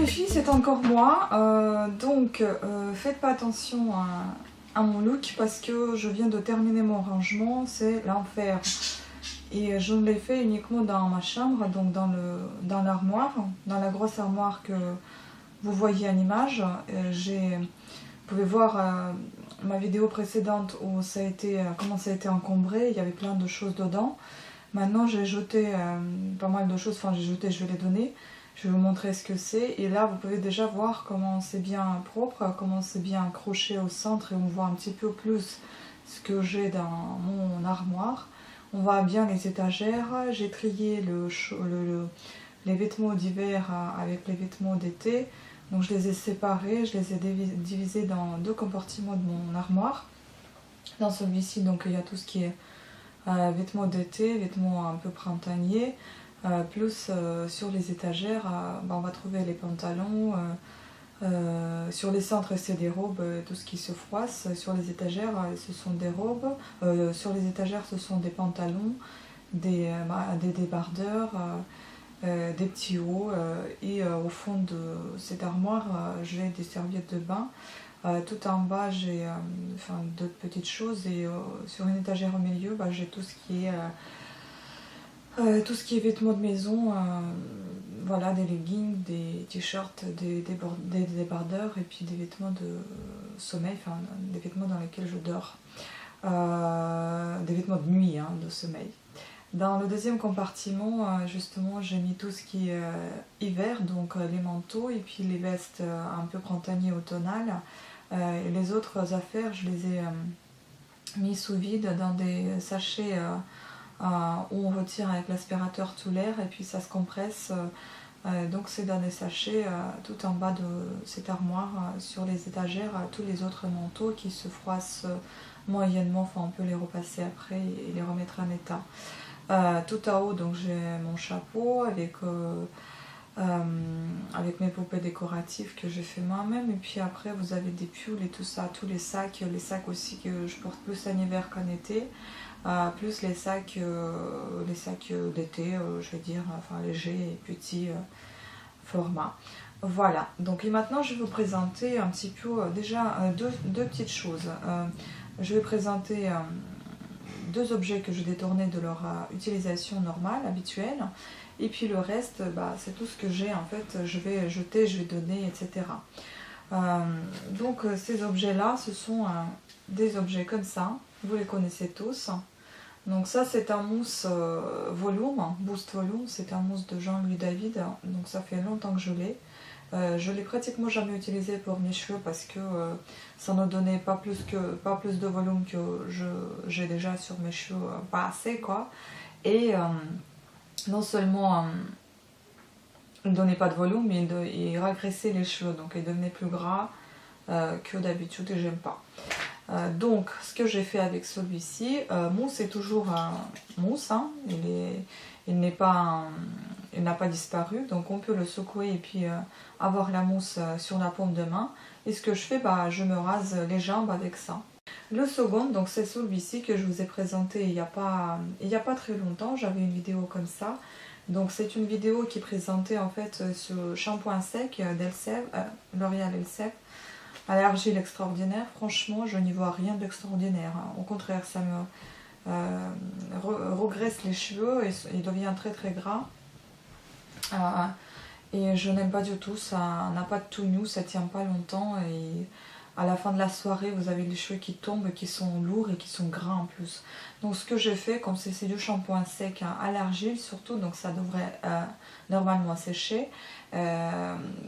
les filles, c'est encore moi. Faites pas attention à mon look parce que je viens de terminer mon rangement, c'est l'enfer. Et je l'ai fait uniquement dans ma chambre, donc dans l'armoire, dans la grosse armoire que vous voyez à l'image. Vous pouvez voir ma vidéo précédente où ça a été, comment ça a été encombré, il y avait plein de choses dedans. Maintenant j'ai jeté pas mal de choses, enfin j'ai jeté, je vais les donner. Je vais vous montrer ce que c'est. Et là vous pouvez déjà voir comment c'est bien propre, comment c'est bien accroché au centre et on voit un petit peu plus ce que j'ai dans mon armoire. On voit bien les étagères. J'ai trié les vêtements d'hiver avec les vêtements d'été. Donc je les ai séparés, je les ai divisés dans deux compartiments de mon armoire. Dans celui-ci, donc il y a tout ce qui est vêtements d'été, vêtements un peu printaniers. Plus sur les étagères, on va trouver les pantalons. Sur les centres, c'est des robes, tout ce qui se froisse. Sur les étagères, ce sont des robes. Sur les étagères, ce sont des pantalons, des débardeurs, des petits hauts. Et au fond de cette armoire, j'ai des serviettes de bain. Tout en bas, j'ai d'autres petites choses. Et sur une étagère au milieu, j'ai tout ce qui est vêtements de maison. Voilà, des leggings, des t-shirts, des débardeurs et puis des vêtements de sommeil, enfin des vêtements dans lesquels je dors. Des vêtements de nuit, de sommeil. Dans le deuxième compartiment, justement, j'ai mis tout ce qui est hiver, donc les manteaux et puis les vestes un peu printaniers automnales. Et les autres affaires, je les ai mis sous vide dans des sachets où on retire avec l'aspirateur tout l'air et puis ça se compresse. Donc c'est dans des sachets tout en bas de cette armoire, sur les étagères, tous les autres manteaux qui se froissent moyennement. Enfin, on peut les repasser après et les remettre en état. Tout en haut, donc j'ai mon chapeau avec mes poupées décoratives que j'ai fait moi-même. Et puis après, vous avez des pulls et tout ça, tous les sacs aussi que je porte plus en hiver qu'en été. Plus les sacs d'été, je vais dire, enfin légers et petits format. Voilà, donc et maintenant je vais vous présenter un petit peu déjà deux petites choses. Je vais présenter deux objets que je détournais de leur utilisation normale, habituelle. Et puis le reste, c'est tout ce que j'ai en fait, je vais jeter, je vais donner, etc. Donc ces objets-là, ce sont des objets comme ça, vous les connaissez tous. Donc ça c'est un mousse volume, Boost Volume, c'est un mousse de Jean-Louis David, donc ça fait longtemps que je l'ai. Je l'ai pratiquement jamais utilisé pour mes cheveux parce que ça ne donnait pas plus de volume que j'ai déjà sur mes cheveux, pas assez quoi. Et non seulement il ne donnait pas de volume, mais il ragressait les cheveux, donc il devenait plus gras que d'habitude et j'aime pas. Donc ce que j'ai fait avec celui-ci, mousse est toujours mousse, il n'a pas disparu, donc on peut le secouer et puis avoir la mousse sur la paume de main. Et ce que je fais, je me rase les jambes avec ça. Le second, donc c'est celui-ci que je vous ai présenté il y a pas très longtemps, j'avais une vidéo comme ça. Donc c'est une vidéo qui présentait en fait ce shampoing sec d'Elseve, L'Oréal Elseve, à l'argile extraordinaire. Franchement, je n'y vois rien d'extraordinaire. Au contraire, ça me regraisse les cheveux et il devient très très gras. Et je n'aime pas du tout, ça n'a pas de tenue, ça tient pas longtemps et à la fin de la soirée vous avez les cheveux qui tombent, qui sont lourds et qui sont gras en plus. Donc ce que j'ai fait, comme c'est du shampoing sec à l'argile surtout, donc ça devrait normalement sécher.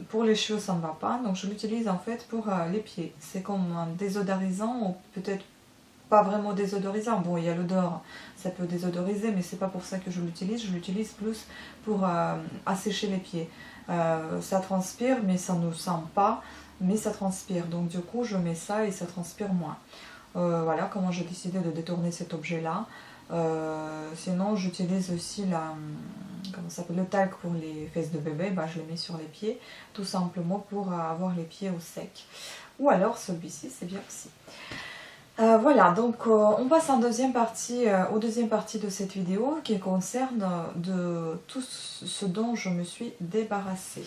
Pour les cheveux ça ne va pas, donc je l'utilise en fait pour les pieds. C'est comme un désodorisant ou peut-être pas vraiment désodorisant. Bon, il y a l'odeur, ça peut désodoriser, mais c'est pas pour ça que je l'utilise plus pour assécher les pieds. Ça transpire, mais ça ne sent pas, mais ça transpire. Donc du coup, je mets ça et ça transpire moins. Voilà comment j'ai décidé de détourner cet objet-là. Sinon, j'utilise aussi le talc pour les fesses de bébé. Je les mets sur les pieds, tout simplement pour avoir les pieds au sec. Ou alors celui-ci, c'est bien aussi. Voilà, donc on passe aux deuxième partie de cette vidéo qui concerne de tout ce dont je me suis débarrassée.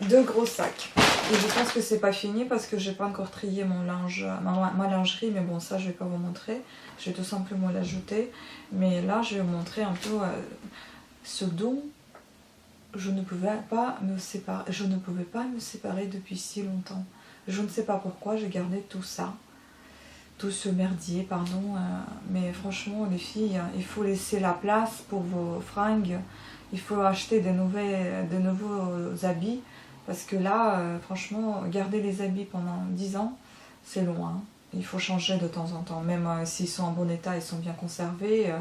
Deux gros sacs. Et je pense que c'est pas fini parce que j'ai pas encore trié mon linge, ma lingerie, mais bon, ça je vais pas vous montrer. Je vais tout simplement l'ajouter. Mais là, je vais vous montrer un peu ce dont je ne pouvais pas me séparer. Je ne pouvais pas me séparer depuis si longtemps. Je ne sais pas pourquoi j'ai gardé tout ça. Tout ce merdier, pardon. Mais franchement, les filles, il faut laisser la place pour vos fringues. Il faut acheter de nouveaux habits. Parce que là, franchement, garder les habits pendant 10 ans, c'est loin. Il faut changer de temps en temps. Même s'ils sont en bon état, ils sont bien conservés.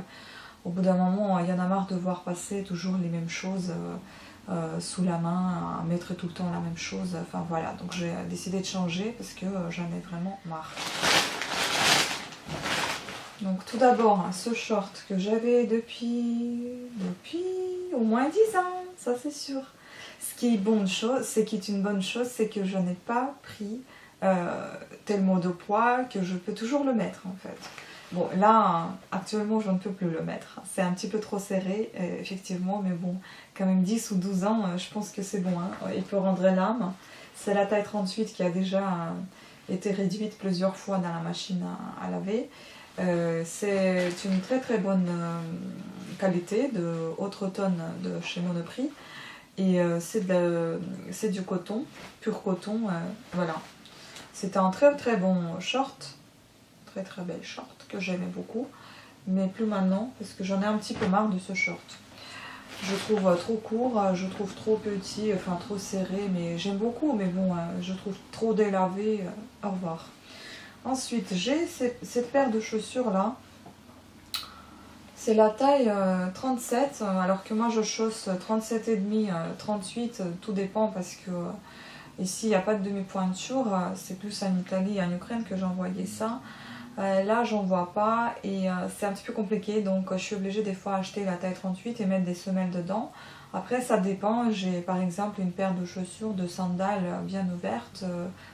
Au bout d'un moment, il y en a marre de voir passer toujours les mêmes choses sous la main, à mettre tout le temps la même chose. Enfin voilà, donc j'ai décidé de changer parce que j'en ai vraiment marre. Donc tout d'abord, ce short que j'avais depuis au moins 10 ans, ça c'est sûr. Ce qui est une bonne chose, c'est que je n'ai pas pris tellement de poids que je peux toujours le mettre en fait. Bon là, actuellement je ne peux plus le mettre. C'est un petit peu trop serré, effectivement, mais bon, quand même 10 ou 12 ans, je pense que c'est bon. Hein. Il peut rendre l'âme. C'est la taille 38 qui a déjà été réduite plusieurs fois dans la machine à laver. C'est une très très bonne qualité de haute-automne de chez Monoprix. Et c'est du coton, pur coton, voilà. C'était un très très bon short, très très bel short que j'aimais beaucoup, mais plus maintenant parce que j'en ai un petit peu marre de ce short. Je trouve trop court, je trouve trop petit, enfin trop serré, mais j'aime beaucoup, mais bon, je trouve trop délavé, au revoir. Ensuite, j'ai cette paire de chaussures là. C'est la taille 37, alors que moi je chausse 37,5, 38, tout dépend parce que ici il n'y a pas de demi-pointure, c'est plus en Italie et en Ukraine que j'envoyais ça. Là j'en vois pas et c'est un petit peu compliqué, donc je suis obligée des fois d'acheter la taille 38 et mettre des semelles dedans. Après ça dépend, j'ai par exemple une paire de chaussures, de sandales bien ouvertes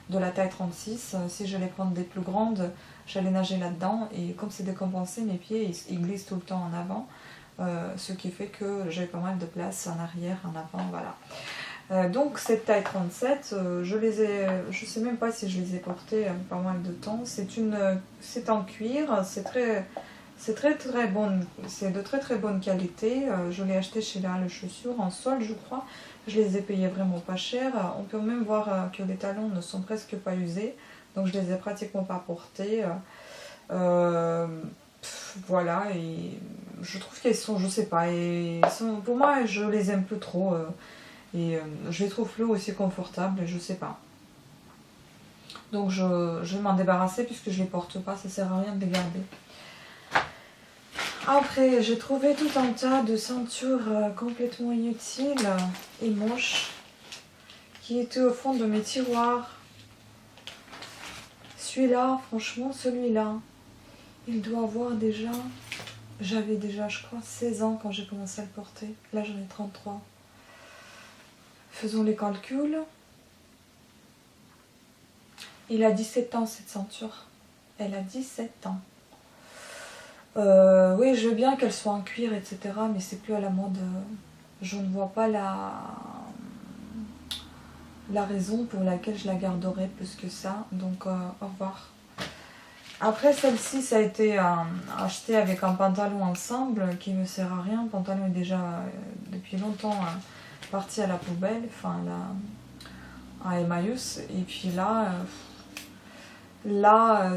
de la taille 36, si je vais prendre des plus grandes, j'allais nager là-dedans et comme c'est décompensé, mes pieds ils glissent tout le temps en avant, ce qui fait que j'ai pas mal de place en arrière, en avant, voilà. Donc cette taille 37, je sais même pas si je les ai portées pas mal de temps. C'est en cuir, c'est de très très bonne qualité. Je l'ai acheté chez les chaussures en solde, je crois. Je les ai payées vraiment pas cher. On peut même voir que les talons ne sont presque pas usés, donc je les ai pratiquement pas portés. Voilà, et je trouve qu'elles sont, je sais pas, pour moi je les aime plus trop. Et je les trouve plus aussi confortables, je sais pas. Donc je vais m'en débarrasser puisque je les porte pas, ça sert à rien de les garder. Après, j'ai trouvé tout un tas de ceintures complètement inutiles et moches qui étaient au fond de mes tiroirs. Celui-là, franchement, celui-là, il doit avoir déjà... J'avais déjà, je crois, 16 ans quand j'ai commencé à le porter. Là, j'en ai 33. Faisons les calculs. Il a 17 ans, cette ceinture. Elle a 17 ans. Oui, je veux bien qu'elle soit en cuir, etc. Mais c'est plus à la mode. Je ne vois pas la raison pour laquelle je la garderai plus que ça. Donc, au revoir. Après, celle-ci, ça a été acheté avec un pantalon ensemble qui ne me sert à rien. Le pantalon est déjà depuis longtemps parti à la poubelle, enfin à Emmaüs. Et puis là,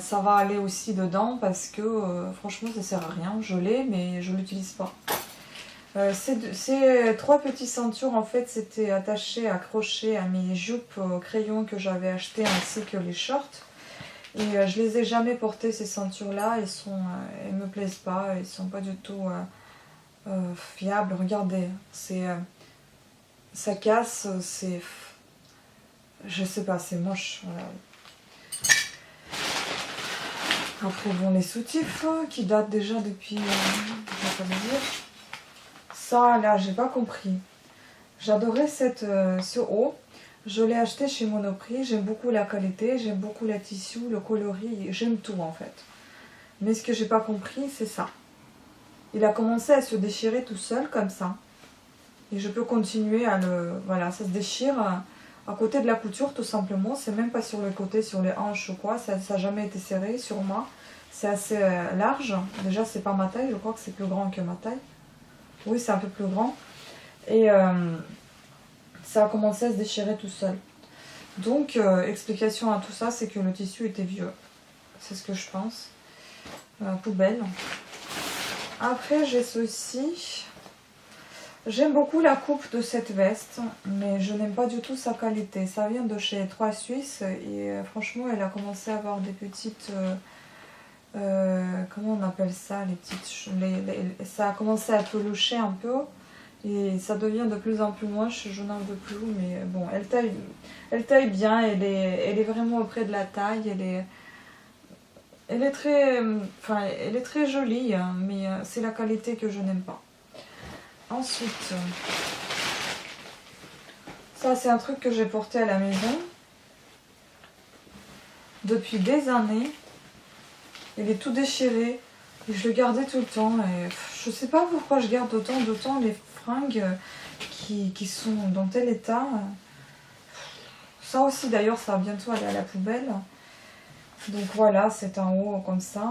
ça va aller aussi dedans parce que franchement, ça sert à rien. Je l'ai, mais je ne l'utilise pas. Ces trois petites ceintures, en fait, c'était attaché, accroché à mes jupes crayon que j'avais achetées ainsi que les shorts. Et je les ai jamais portées, ces ceintures-là. Elles me plaisent pas, elles sont pas du tout fiables. Regardez, ça casse, je sais pas, c'est moche. Voilà. Après, bon, les soutifs qui datent déjà depuis, je vais pas le dire. Ça, là, j'ai pas compris. J'adorais ce haut. Je l'ai acheté chez Monoprix. J'aime beaucoup la qualité, j'aime beaucoup la tissu, le coloris, j'aime tout en fait. Mais ce que j'ai pas compris, c'est ça. Il a commencé à se déchirer tout seul comme ça. Et je peux continuer à le... Voilà, ça se déchire à côté de la couture tout simplement. C'est même pas sur les côtés, sur les hanches ou quoi. Ça n'a jamais été serré sur moi. C'est assez large. Déjà, c'est pas ma taille. Je crois que c'est plus grand que ma taille. Oui, c'est un peu plus grand. Et ça a commencé à se déchirer tout seul. Donc, explication à tout ça, c'est que le tissu était vieux. C'est ce que je pense. Poubelle. Après, j'ai ceci. J'aime beaucoup la coupe de cette veste, mais je n'aime pas du tout sa qualité. Ça vient de chez 3 Suisses et franchement, elle a commencé à avoir des petites... comment on appelle ça, les petites... ça a commencé à pelucher un peu et ça devient de plus en plus moche. Je n'en veux plus, mais bon, elle taille bien. Elle est vraiment auprès de la taille. Elle est très jolie, hein, mais c'est la qualité que je n'aime pas. Ensuite, ça c'est un truc que j'ai porté à la maison depuis des années. Il est tout déchiré et je le gardais tout le temps. Et je sais pas pourquoi je garde autant les fringues qui sont dans tel état. Ça aussi d'ailleurs, ça va bientôt aller à la poubelle. Donc voilà, c'est en haut comme ça.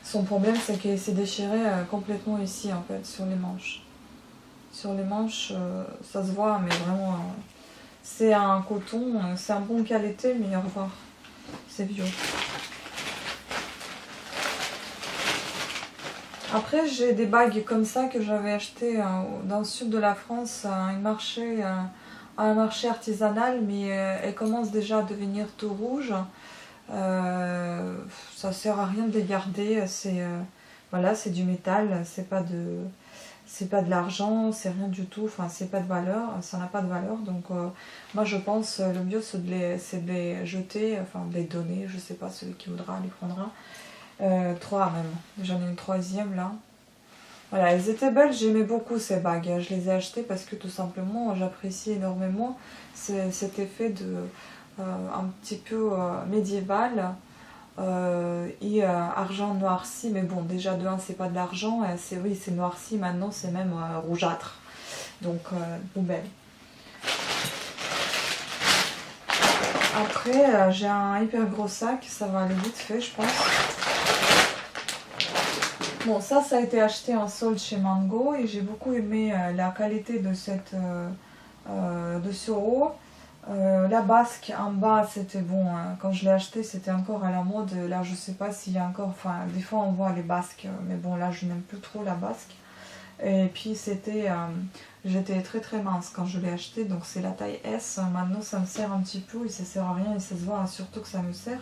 Son problème, c'est qu'il s'est déchiré complètement ici, en fait, sur les manches. Sur les manches, ça se voit, mais vraiment, c'est un coton, c'est un bon qualité, mais au revoir, c'est vieux. Après, j'ai des bagues comme ça que j'avais achetées dans le sud de la France, à un marché artisanal, mais elles commencent déjà à devenir tout rouges. Ça sert à rien de les garder, voilà, c'est du métal, c'est pas de l'argent, c'est rien du tout, enfin c'est pas de valeur, ça n'a pas de valeur, donc moi je pense le mieux c'est de les jeter, enfin de les donner, je sais pas, celui qui voudra les prendra. 3 même, j'en ai une 3e là. Voilà, elles étaient belles, j'aimais beaucoup ces bagues, je les ai achetées parce que tout simplement j'apprécie énormément cet effet de un petit peu médiéval et argent noirci, mais bon déjà de 1 c'est pas de l'argent, oui c'est noirci, maintenant c'est même rougeâtre, donc poubelle. Après j'ai un hyper gros sac, ça va aller vite fait je pense. Bon, ça a été acheté en solde chez Mango et j'ai beaucoup aimé la qualité de ce haut. La basque en bas, c'était bon, hein. Quand je l'ai acheté, c'était encore à la mode. Là, je sais pas s'il y a encore, enfin, des fois on voit les basques, mais bon, là, je n'aime plus trop la basque. Et puis, j'étais très très mince quand je l'ai acheté, donc c'est la taille S. Maintenant, ça me sert un petit peu et ça sert à rien et ça se voit, hein, surtout que ça me sert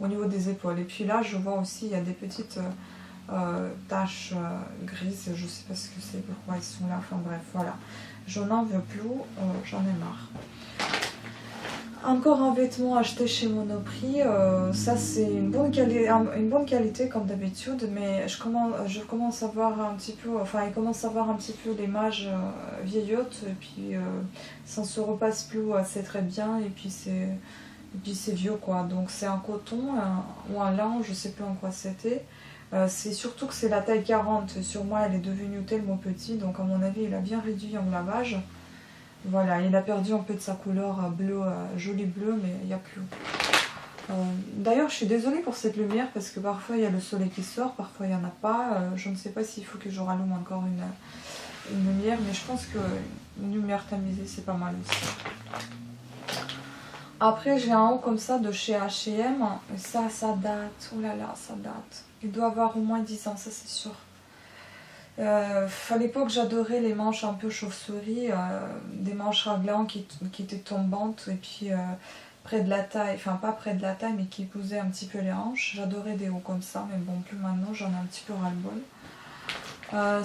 au niveau des épaules. Et puis là, je vois aussi, il y a des petites... taches grises, je sais pas ce que c'est, pourquoi elles sont là, enfin bref, voilà. Je n'en veux plus, j'en ai marre. Encore un vêtement acheté chez Monoprix, ça c'est une bonne qualité comme d'habitude, mais je commence à voir un petit peu, enfin il commence à voir un petit peu l'image vieillotte, et puis ça ne se repasse plus assez très bien, et puis c'est vieux quoi, donc c'est un coton ou un lin, je sais plus en quoi c'était. C'est surtout que c'est la taille 40, sur moi elle est devenue tellement petite, donc à mon avis il a bien réduit en lavage. Voilà, il a perdu un peu de sa couleur bleu, joli bleu, mais il n'y a plus. D'ailleurs je suis désolée pour cette lumière parce que parfois il y a le soleil qui sort, parfois il n'y en a pas. Je ne sais pas s'il faut que je rallume encore une lumière, mais je pense qu'une lumière tamisée c'est pas mal aussi. Après j'ai un haut comme ça de chez H&M, et ça date, oh là là, ça date. Il doit avoir au moins 10 ans, ça c'est sûr. À l'époque j'adorais les manches un peu chauve-souris, des manches raglan qui étaient tombantes et puis près de la taille, enfin pas près de la taille mais qui épousaient un petit peu les hanches. J'adorais des hauts comme ça, mais bon plus maintenant, j'en ai un petit peu ras-le-bol.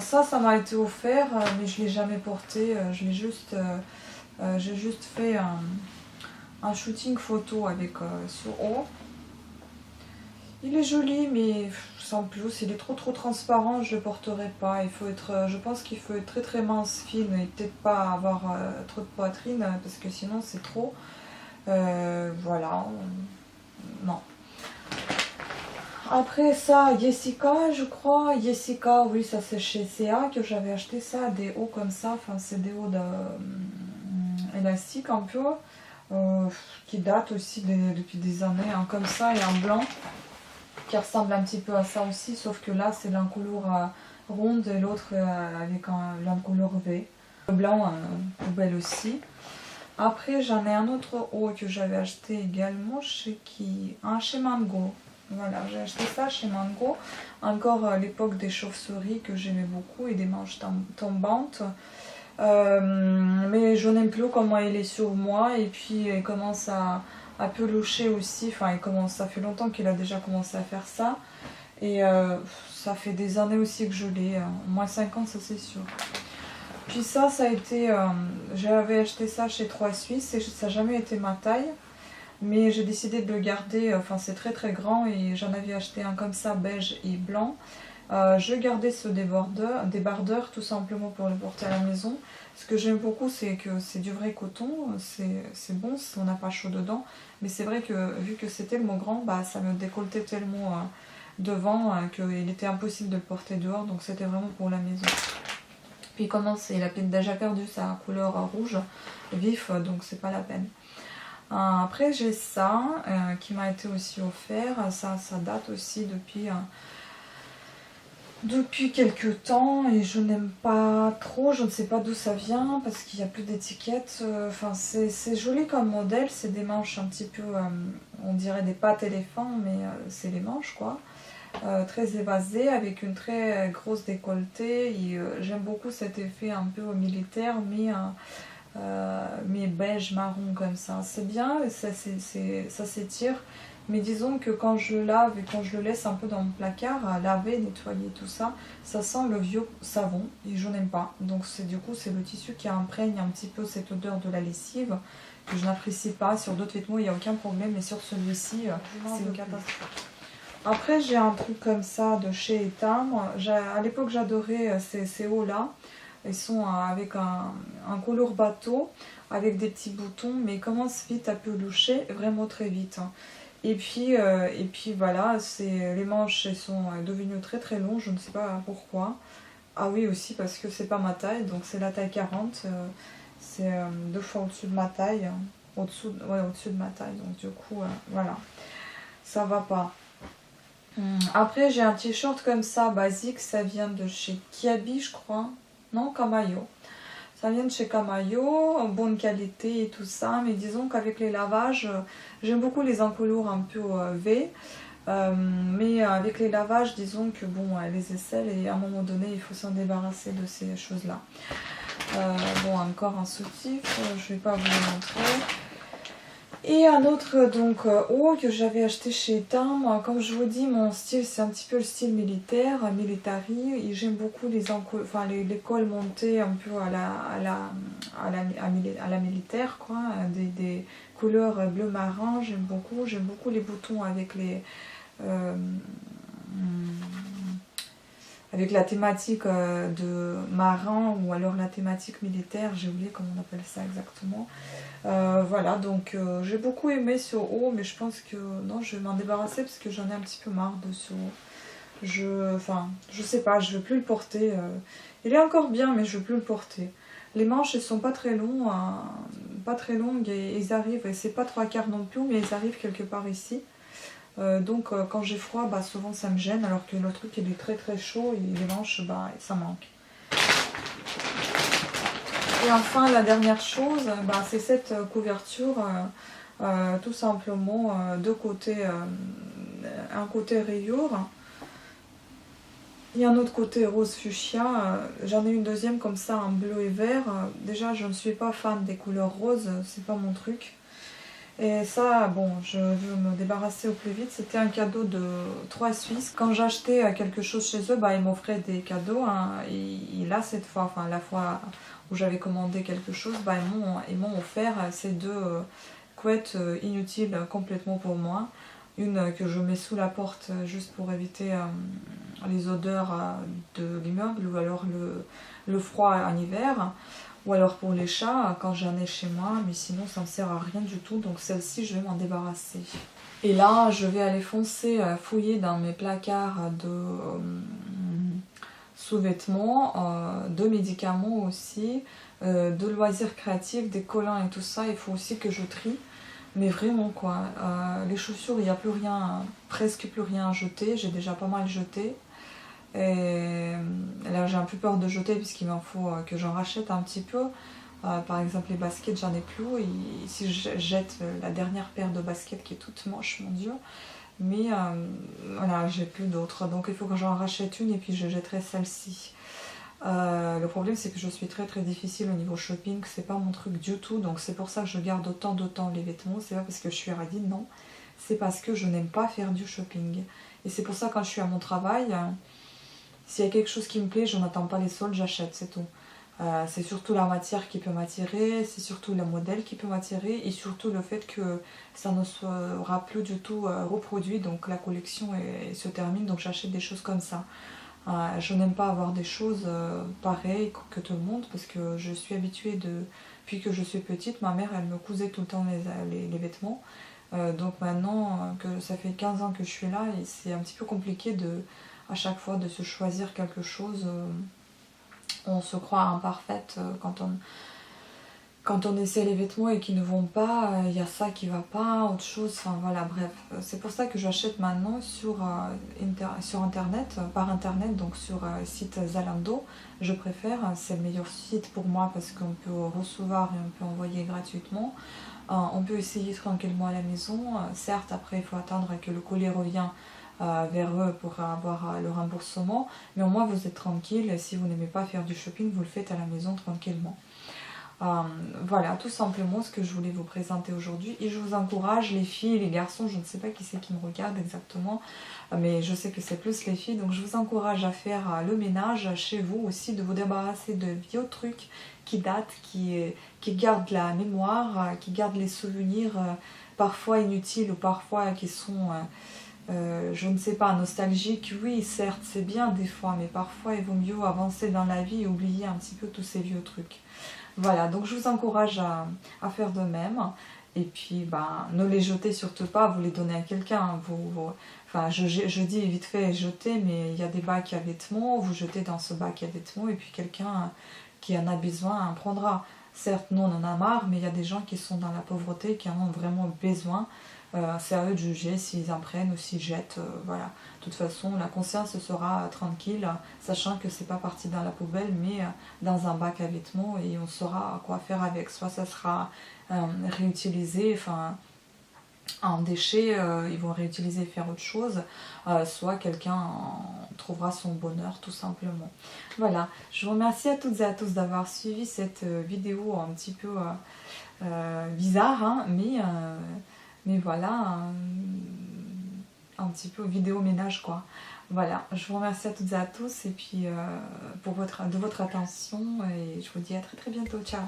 Ça m'a été offert mais je ne l'ai jamais porté, j'ai juste fait un shooting photo avec ce haut. Il est joli mais sans plus, il est trop transparent, je le porterai pas. Je pense qu'il faut être très très mince, fine et peut-être pas avoir trop de poitrine parce que sinon c'est trop. Voilà, non. Après ça, Jessica, je crois. Jessica, oui, ça c'est chez CA que j'avais acheté ça, des hauts comme ça. Enfin, c'est des hauts élastiques un peu. Qui datent aussi depuis des années. Un comme ça et un blanc qui ressemble un petit peu à ça aussi. Sauf que là, c'est l'encolure ronde et l'autre avec l'encolure V. Le blanc, poubelle aussi. Après, j'en ai un autre haut que j'avais acheté également chez qui? Chez Mango. Voilà, j'ai acheté ça chez Mango. Encore à l'époque des chauves-souris que j'aimais beaucoup et des manches tombantes. Mais je n'aime plus comment il est sur moi et puis il commence à pelucher aussi. Enfin, ça fait longtemps qu'il a déjà commencé à faire ça. Et ça fait des années aussi que je l'ai. Au moins 5 ans, ça c'est sûr. Puis ça a été, j'avais acheté ça chez 3 Suisses et ça n'a jamais été ma taille. Mais j'ai décidé de le garder, enfin c'est très très grand et j'en avais acheté un comme ça, beige et blanc. Je gardais ce débardeur tout simplement pour le porter à la maison. Ce que j'aime beaucoup c'est que c'est du vrai coton, c'est bon si on n'a pas chaud dedans. Mais c'est vrai que vu que c'était le mot grand, bah, ça me décolletait tellement devant qu'il était impossible de le porter dehors. Donc c'était vraiment pour la maison. Puis comment il a déjà perdu sa couleur rouge vif, donc c'est pas la peine. Après j'ai ça qui m'a été aussi offert. Ça date aussi depuis quelques temps et je n'aime pas trop. Je ne sais pas d'où ça vient parce qu'il n'y a plus d'étiquette. Enfin c'est joli comme modèle. C'est des manches un petit peu, on dirait des pattes éléphants, mais c'est les manches quoi. Très évasé avec une très grosse décolletée et j'aime beaucoup cet effet un peu militaire mais beige marron comme ça, c'est bien, ça s'étire, mais disons que quand je le lave et quand je le laisse un peu dans mon placard à laver, nettoyer tout ça, ça sent le vieux savon et je n'aime pas. Donc du coup c'est le tissu qui imprègne un petit peu cette odeur de la lessive que je n'apprécie pas. Sur d'autres vêtements il n'y a aucun problème, mais sur celui-ci c'est une catastrophe. Après j'ai un truc comme ça de chez Etam. À l'époque j'adorais ces hauts là. Ils sont avec un couleur bateau, avec des petits boutons, mais ils commencent vite à pelucher, vraiment très vite. Et puis voilà, les manches elles sont devenues très très longues, je ne sais pas pourquoi. Ah oui aussi parce que c'est pas ma taille, donc c'est la taille 40, c'est 2 fois au-dessus de ma taille, au-dessus de ma taille, donc du coup voilà, ça va pas. Après j'ai un t-shirt comme ça, basique, ça vient de chez Kiabi je crois. Non, Camayo. Ça vient de chez Camayo, bonne qualité et tout ça, mais disons qu'avec les lavages, j'aime beaucoup les encolures un peu V, mais avec les lavages, disons que bon, les aisselles et à un moment donné, il faut s'en débarrasser de ces choses-là. Bon, encore un soutif, je vais pas vous le montrer. Et un autre donc haut que j'avais acheté chez Etam. Comme je vous dis, mon style c'est un petit peu le style militaire, militari. Et j'aime beaucoup les cols montés un peu à la militaire, quoi. Des couleurs bleu marin, j'aime beaucoup. J'aime beaucoup les boutons avec la thématique de marin ou alors la thématique militaire, j'ai oublié comment on appelle ça exactement. Voilà, donc j'ai beaucoup aimé ce haut, mais je pense que non, je vais m'en débarrasser parce que j'en ai un petit peu marre de ce haut. Je sais pas, je veux plus le porter. Il est encore bien, mais je veux plus le porter. Les manches, elles sont pas très longues, et ils arrivent, et c'est pas 3/4 non plus, mais ils arrivent quelque part ici. Donc quand j'ai froid, bah, souvent ça me gêne, alors que le truc il est très très chaud et les manches, bah, ça manque. Et enfin la dernière chose, bah, c'est cette couverture, tout simplement deux côtés, un côté rayure et un autre côté rose fuchsia. J'en ai une deuxième comme ça en bleu et vert. Déjà je ne suis pas fan des couleurs roses, c'est pas mon truc. Et ça, bon, je veux me débarrasser au plus vite. C'était un cadeau de 3 Suisses. Quand j'achetais quelque chose chez eux, bah, ils m'offraient des cadeaux. Hein, et là, cette fois, enfin la fois où j'avais commandé quelque chose, bah, ils m'ont offert ces deux couettes inutiles complètement pour moi. Une que je mets sous la porte juste pour éviter les odeurs de l'immeuble ou alors le froid en hiver. Ou alors pour les chats, quand j'en ai chez moi, mais sinon ça ne sert à rien du tout, donc celle-ci je vais m'en débarrasser. Et là, je vais aller foncer, fouiller dans mes placards de sous-vêtements, de médicaments aussi, de loisirs créatifs, des collants et tout ça. Il faut aussi que je trie. Mais vraiment quoi, les chaussures, il n'y a plus rien, presque plus rien à jeter. J'ai déjà pas mal jeté. Et là, j'ai un peu peur de jeter puisqu'il m'en faut que j'en rachète un petit peu. Par exemple, les baskets, j'en ai plus. Et si je jette la dernière paire de baskets qui est toute moche, mon Dieu. Mais voilà, j'ai plus d'autres. Donc il faut que j'en rachète une et puis je jetterai celle-ci. Le problème, c'est que je suis très très difficile au niveau shopping. C'est pas mon truc du tout. Donc c'est pour ça que je garde autant de temps les vêtements. C'est pas parce que je suis radine, non. C'est parce que je n'aime pas faire du shopping. Et c'est pour ça que quand je suis à mon travail, s'il y a quelque chose qui me plaît, je n'attends pas les soldes, j'achète, c'est tout. C'est surtout la matière qui peut m'attirer, c'est surtout le modèle qui peut m'attirer et surtout le fait que ça ne sera plus du tout reproduit, donc la collection se termine, donc j'achète des choses comme ça. Je n'aime pas avoir des choses pareilles que tout le monde parce que je suis habituée depuis que je suis petite, ma mère elle me cousait tout le temps les vêtements. Donc maintenant que ça fait 15 ans que je suis là, et c'est un petit peu compliqué à chaque fois de se choisir quelque chose. On se croit imparfaite quand on essaie les vêtements et qu'ils ne vont pas, il y a ça qui va pas, autre chose, enfin voilà, bref. C'est pour ça que j'achète maintenant sur internet, par internet, donc sur site Zalando. Je préfère, c'est le meilleur site pour moi parce qu'on peut recevoir et on peut envoyer gratuitement. On peut essayer tranquillement à la maison. Certes, après il faut attendre que le colis revienne vers eux pour avoir le remboursement, mais au moins vous êtes tranquille. Si vous n'aimez pas faire du shopping, vous le faites à la maison tranquillement. Voilà, tout simplement ce que je voulais vous présenter aujourd'hui. Et je vous encourage, les filles, les garçons, je ne sais pas qui c'est qui me regarde exactement, mais je sais que c'est plus les filles, donc je vous encourage à faire le ménage chez vous aussi, de vous débarrasser de vieux trucs qui datent, qui gardent la mémoire, qui gardent les souvenirs parfois inutiles ou parfois qui sont... je ne sais pas, nostalgiques. Oui, certes, c'est bien des fois, mais parfois il vaut mieux avancer dans la vie et oublier un petit peu tous ces vieux trucs. Voilà, donc je vous encourage à faire de même. Et puis, ben, ne les jetez surtout pas, vous les donnez à quelqu'un. Enfin, je dis vite fait jeter, mais il y a des bacs à vêtements, vous jetez dans ce bac à vêtements, et puis quelqu'un qui en a besoin en prendra. Certes, nous on en a marre, mais il y a des gens qui sont dans la pauvreté, qui en ont vraiment besoin. C'est à eux de juger s'ils en prennent ou s'ils jettent. Voilà. De toute façon, la conscience sera tranquille, sachant que c'est pas parti dans la poubelle, mais dans un bac à vêtements, et on saura quoi faire avec. Soit ça sera réutilisé, enfin en déchets, ils vont réutiliser et faire autre chose, soit quelqu'un trouvera son bonheur tout simplement. Voilà, je vous remercie à toutes et à tous d'avoir suivi cette vidéo un petit peu bizarre, hein, mais voilà, un petit peu vidéo ménage quoi. Voilà, je vous remercie à toutes et à tous et puis de votre attention et je vous dis à très très bientôt, ciao.